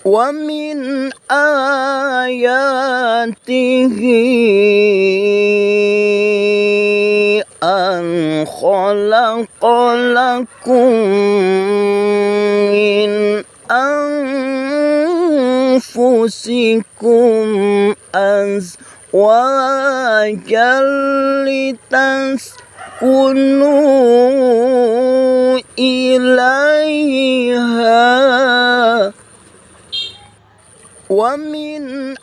ومن آياته أن خلق لكم من أنفسكم أزواجا لتسكنوا إليها ومن